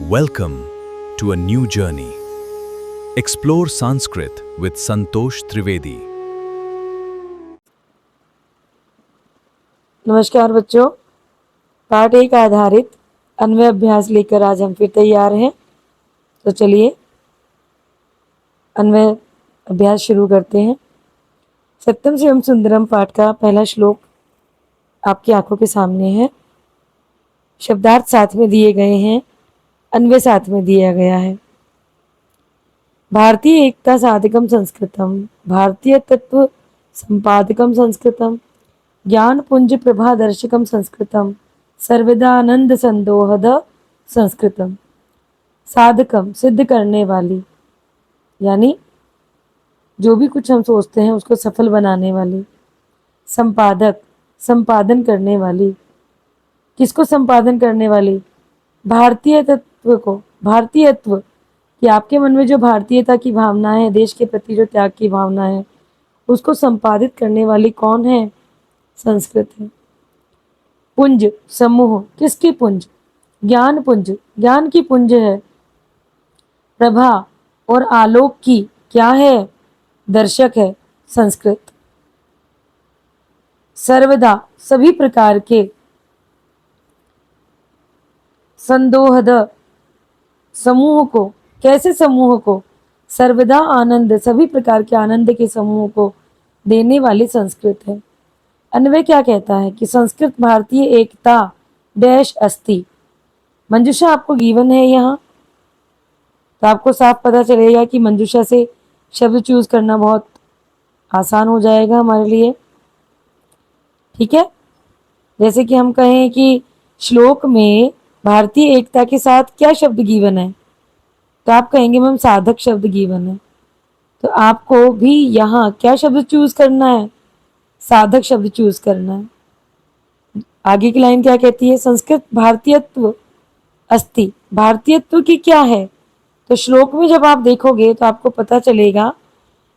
Welcome to a new journey. Explore Sanskrit with Santosh Trivedi. नमस्कार बच्चों, पाठ 1 आधारित अन्वय अभ्यास लेकर आज हम फिर तैयार हैं। तो चलिए अन्वय अभ्यास शुरू करते हैं। सत्यम शिवम सुंदरम पाठ का पहला श्लोक आपकी आंखों के सामने है। शब्दार्थ साथ में दिए गए हैं, अन्वय साथ में दिया गया है। भारतीय एकता साधकम संस्कृतम, भारतीय तत्व संपादकम संस्कृतम, ज्ञान पुंज प्रभा दर्शकम संस्कृतम, सर्वदानंद संदोहद संस्कृतम। साधकम सिद्ध करने वाली, यानी जो भी कुछ हम सोचते हैं उसको सफल बनाने वाली। संपादक संपादन करने वाली, किसको संपादन करने वाली? भारतीय तत्व को, भारतीयत्व कि आपके मन में जो भारतीयता की भावना है, देश के प्रति जो त्याग की भावना है, उसको संपादित करने वाली कौन है? संस्कृत है। पुंज समूह, किसकी पुंज? ज्ञान पुंज, ज्ञान की पुंज है। प्रभा और आलोक की क्या है? दर्शक है संस्कृत। सर्वदा सभी प्रकार के, संदोहद समूह को, कैसे समूह को? सर्वदा आनंद, सभी प्रकार के आनंद के समूह को देने वाली संस्कृत है। अन्वय क्या कहता है कि संस्कृत भारतीय एकता डैश अस्ति। मंजूषा आपको गिवन है यहाँ, तो आपको साफ पता चलेगा कि मंजूषा से शब्द चूज करना बहुत आसान हो जाएगा हमारे लिए। ठीक है, जैसे कि हम कहें कि श्लोक में भारतीय एकता के साथ क्या शब्द गिवन है, तो आप कहेंगे मैम साधक शब्द गिवन है। तो आपको भी यहाँ क्या शब्द चूज करना है? साधक शब्द चूज करना है। आगे की लाइन क्या कहती है? संस्कृत भारतीयत्व अस्ति, भारतीयत्व की क्या है? तो श्लोक में जब आप देखोगे तो आपको पता चलेगा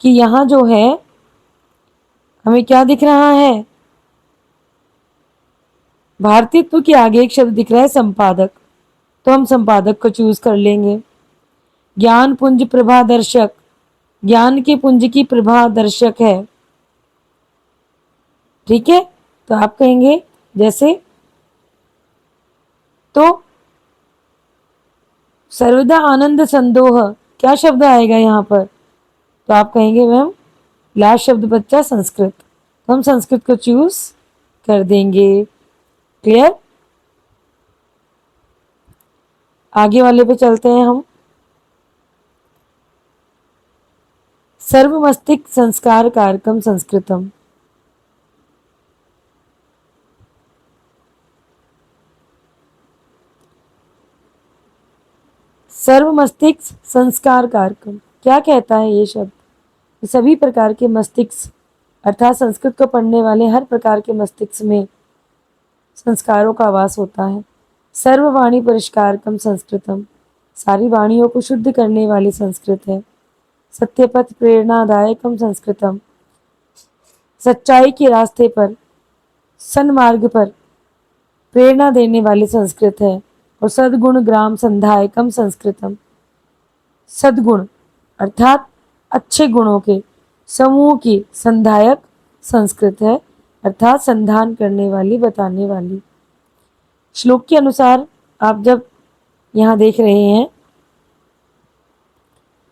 कि यहाँ जो है हमें क्या दिख रहा है? भारतीयत्व के आगे एक शब्द दिख रहा है संपादक, तो हम संपादक को चूज कर लेंगे। ज्ञान पुंज प्रभा दर्शक, ज्ञान के पुंज की प्रभा दर्शक है। ठीक है, तो आप कहेंगे जैसे, तो सर्वदा आनंद संदोह, क्या शब्द आएगा यहाँ पर? तो आप कहेंगे मैम लास्ट शब्द बच्चा संस्कृत, तो हम संस्कृत को चूज कर देंगे। क्लियर? आगे वाले पे चलते हैं हम। सर्वमस्तिक संस्कार कारकम संस्कृतम, सर्व मस्तिष्क संस्कार कारकम, क्या कहता है ये शब्द? सभी प्रकार के मस्तिष्क, अर्थात संस्कृत को पढ़ने वाले हर प्रकार के मस्तिष्क में संस्कारों का वास होता है। सर्ववाणी परिष्कारकम संस्कृतम, सारी वाणियों को शुद्ध करने वाली संस्कृत है। सत्यपथ प्रेरणादायकम संस्कृतम, सच्चाई के रास्ते पर, सन्मार्ग पर प्रेरणा देने वाली संस्कृत है। और सद्गुण ग्राम संधायकम संस्कृतम, सद्गुण अर्थात अच्छे गुणों के समूह की संधायक संस्कृत है, अर्थात संधान करने वाली, बताने वाली। श्लोक के अनुसार आप जब यहाँ देख रहे हैं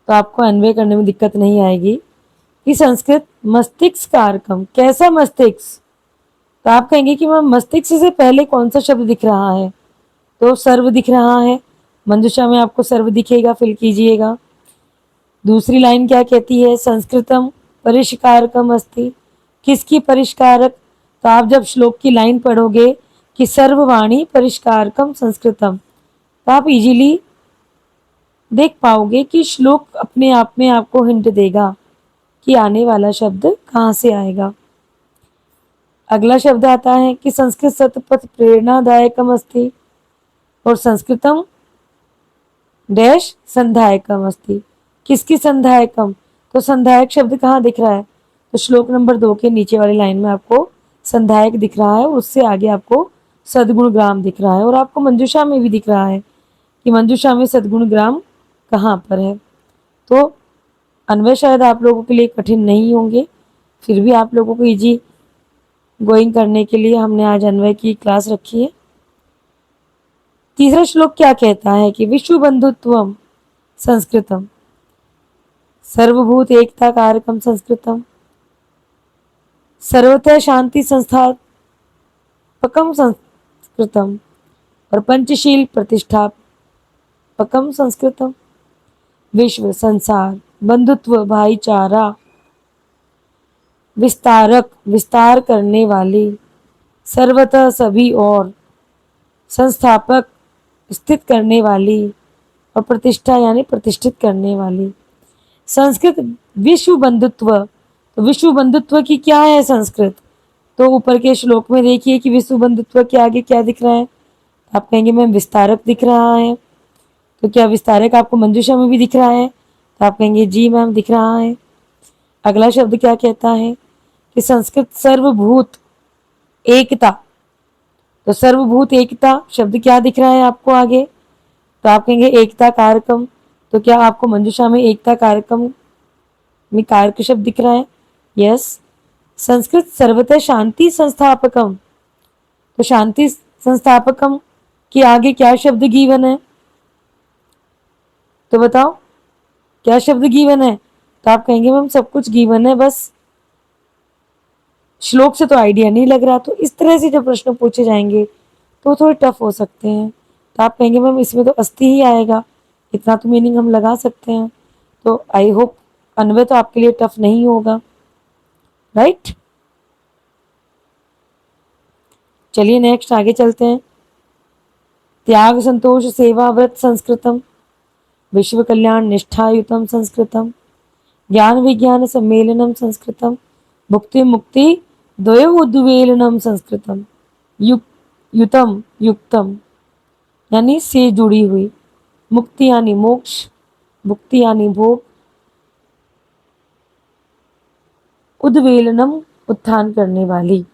तो आपको अन्वय करने में दिक्कत नहीं आएगी कि संस्कृत मस्तिष्क कारकम, कैसा मस्तिष्क? तो आप कहेंगे कि मैम मस्तिष्क से पहले कौन सा शब्द दिख रहा है? तो सर्व दिख रहा है, मंजूषा में आपको सर्व दिखेगा, फिल कीजिएगा। दूसरी लाइन क्या कहती है? संस्कृतम परिष्कारकम अस्ति, किसकी परिष्कारक? तो आप जब श्लोक की लाइन पढ़ोगे कि सर्ववाणी परिष्कारकम संस्कृतम, तो आप इजीली देख पाओगे कि श्लोक अपने आप में आपको हिंट देगा कि आने वाला शब्द कहाँ से आएगा। अगला शब्द आता है कि संस्कृत सतपथ प्रेरणादायकम अस्ति, और संस्कृतम डैश संधायकम अस्ति, किसकी संधायकम? तो संधायक शब्द कहाँ दिख रहा है? तो श्लोक नंबर 2 के नीचे वाली लाइन में आपको संधायक दिख रहा है, उससे आगे आपको सद्गुण ग्राम दिख रहा है, और आपको मंजूषा में भी दिख रहा है कि मंजूषा में सद्गुण ग्राम कहाँ पर है। तो अन्वय शायद आप लोगों के लिए कठिन नहीं होंगे, फिर भी आप लोगों को इजी गोइंग करने के लिए हमने आज अन्वय की क्लास रखी है। तीसरा श्लोक क्या कहता है कि विश्व बंधुत्वम संस्कृतम, सर्वभूत एकता कारकम संस्कृतम, सर्वतः शांति संस्थापकम संस्कृतम और पंचशील प्रतिष्ठापकम संस्कृतम। विश्व, संसार, बंधुत्व, भाईचारा, विस्तारक, विस्तार करने वाली, सर्वतः सभी और, संस्थापक, स्थित करने वाली और प्रतिष्ठा यानी प्रतिष्ठित करने वाली। संस्कृत विश्व बंधुत्व, तो विश्व बंधुत्व की क्या है संस्कृत? तो ऊपर के श्लोक में देखिए कि विश्व बंधुत्व के आगे क्या दिख रहा है। आप कहेंगे मैम विस्तारक दिख रहा है, तो क्या विस्तारक आपको मंजूषा में भी दिख रहा है? तो आप कहेंगे जी मैम दिख रहा है। अगला शब्द क्या कहता है कि संस्कृत सर्वभूत एकता, तो सर्वभूत एकता शब्द क्या दिख रहा है आपको आगे? तो आप कहेंगे एकता कारकम, तो क्या आपको मंजूषा में एकता कारकम में कारक शब्द दिख रहा है? यस। संस्कृत सर्वतः शांति संस्थापकम, तो शांति संस्थापकम के आगे क्या शब्द गीवन है? तो बताओ क्या शब्द गीवन है? तो आप कहेंगे मैम सब कुछ गीवन है, बस श्लोक से तो आइडिया नहीं लग रहा। तो इस तरह से जब प्रश्न पूछे जाएंगे तो थोड़े टफ हो सकते हैं। तो आप कहेंगे मैम इसमें तो अस्थि ही आएगा, इतना तो मीनिंग हम लगा सकते हैं। तो आई होप अन्वय तो आपके लिए टफ नहीं होगा, राइट। चलिए नेक्स्ट आगे चलते हैं। त्याग संतोष सेवा व्रत संस्कृतम, विश्व कल्याण निष्ठायुतम संस्कृतम, ज्ञान विज्ञान सम्मेलनम संस्कृतम, भुक्ति मुक्ति द्वयोद्वेलनम संस्कृतम, युतम युक्तम यानी से जुड़ी हुई, मुक्ति यानी मोक्ष, भुक्ति यानी भोग, उद्वेलनम उत्थान करने वाली।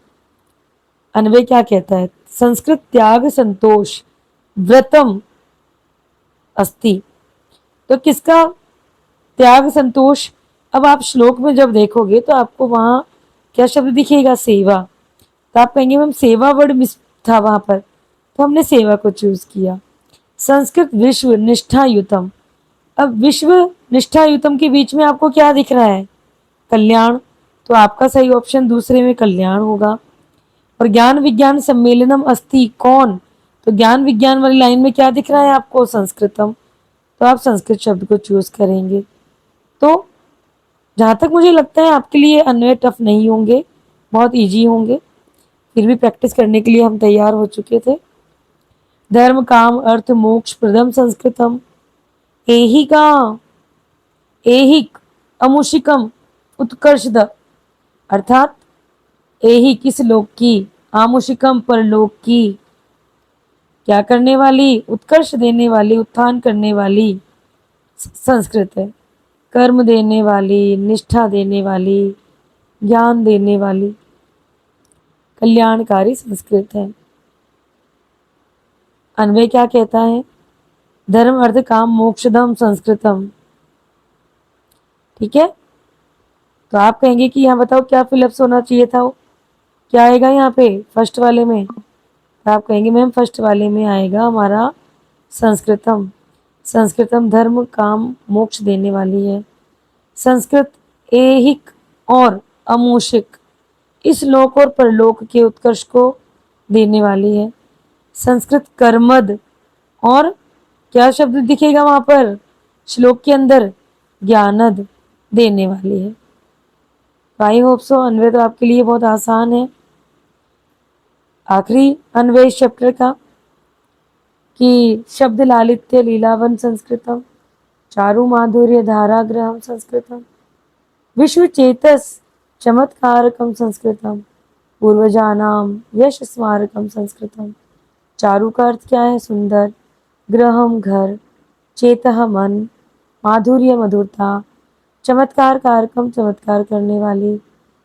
अन्वय क्या कहता है? संस्कृत त्याग संतोष व्रतम अस्ति, तो किसका त्याग संतोष? अब आप श्लोक में जब देखोगे तो आपको वहां क्या शब्द दिखेगा? सेवा। तो आप कहेंगे मैम सेवा वर्ड मिस था वहां पर, तो हमने सेवा को चूज किया। संस्कृत विश्व निष्ठायुतम, अब विश्व निष्ठायुतम के बीच में आपको क्या दिख रहा है? कल्याण, तो आपका सही ऑप्शन दूसरे में कल्याण होगा। और ज्ञान विज्ञान सम्मेलनम अस्ति, कौन? तो ज्ञान विज्ञान वाली लाइन में क्या दिख रहा है आपको? संस्कृतम, तो आप संस्कृत शब्द को चूज करेंगे। तो जहाँ तक मुझे लगता है आपके लिए अन्वय टफ नहीं होंगे, बहुत इजी होंगे। फिर भी प्रैक्टिस करने के लिए हम तैयार हो चुके थे। धर्म काम अर्थ मोक्ष प्रदम संस्कृतम, एहिका एहिक अमुशिकम उत्कर्षद, अर्थात एही किस लोक की, आमुशिकम पर लोक की, क्या करने वाली? उत्कर्ष देने वाली, उत्थान करने वाली संस्कृत है। कर्म देने वाली, निष्ठा देने वाली, ज्ञान देने वाली, कल्याणकारी संस्कृत है। अन्वय क्या कहता है? धर्म अर्थ काम मोक्षदम संस्कृतम, ठीक है। तो आप कहेंगे कि यहाँ बताओ क्या फिलअप्स होना चाहिए था, क्या आएगा यहाँ पे फर्स्ट वाले में? तो आप कहेंगे मैम फर्स्ट वाले में आएगा हमारा संस्कृतम। संस्कृतम धर्म काम मोक्ष देने वाली है। संस्कृत ऐहिक और अमूषिक, इस लोक और परलोक के उत्कर्ष को देने वाली है। संस्कृत कर्मद, और क्या शब्द दिखेगा वहां पर श्लोक के अंदर? ज्ञानद देने वाली है। आई होप सो अन्वय तो आपके लिए बहुत आसान है। आखिरी अन्वय इस चैप्टर का कि शब्द लालित्य लीलावन संस्कृतम, चारु माधुर्य धाराग्रहम संस्कृतम, विश्व चेतस चमत्कारकम संस्कृतम, पूर्वजानाम यश स्मारकम संस्कृतम। चारु का अर्थ क्या है? सुंदर, ग्रहम घर, चेतः मन, माधुर्य मधुरता, चमत्कार कारकम चमत्कार करने वाली,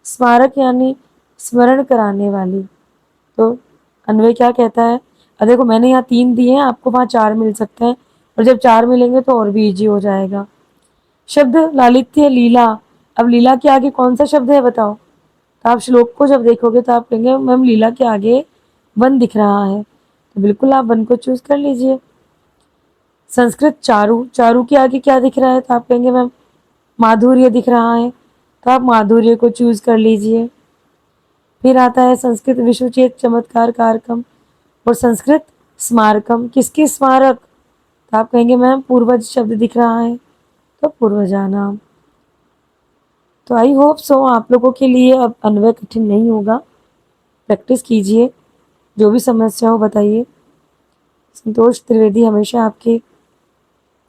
स्मारक यानी स्मरण कराने वाली। तो अन्वय क्या कहता है? देखो मैंने यहाँ 3 दिए हैं, आपको वहाँ 4 मिल सकते हैं, और जब 4 मिलेंगे तो और भी इजी हो जाएगा। शब्द लालित्य, लीला। अब लीला के आगे कौन सा शब्द है बताओ? तो आप श्लोक को जब देखोगे तो आप कहेंगे मैम लीला के आगे वन दिख रहा है, तो बिल्कुल आप वन को चूज कर लीजिए। संस्कृत चारु, चारु के आगे क्या दिख रहा है? तो आप कहेंगे मैम माधुर्य दिख रहा है, तो आप माधुर्य को चूज कर लीजिए। फिर आता है संस्कृत विश्वचेत चमत्कार कारकम और संस्कृत स्मारकम। किसके स्मारक? तो आप कहेंगे मैम पूर्वज शब्द दिख रहा है, तो पूर्वजा नाम। तो आई होप सो आप लोगों के लिए अब अन्वय कठिन नहीं होगा। प्रैक्टिस कीजिए, जो भी समस्या हो बताइए। संतोष त्रिवेदी हमेशा आपकी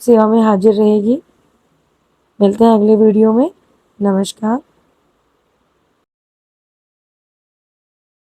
सेवा में हाजिर रहेगी। मिलते हैं अगले वीडियो में। नमस्कार।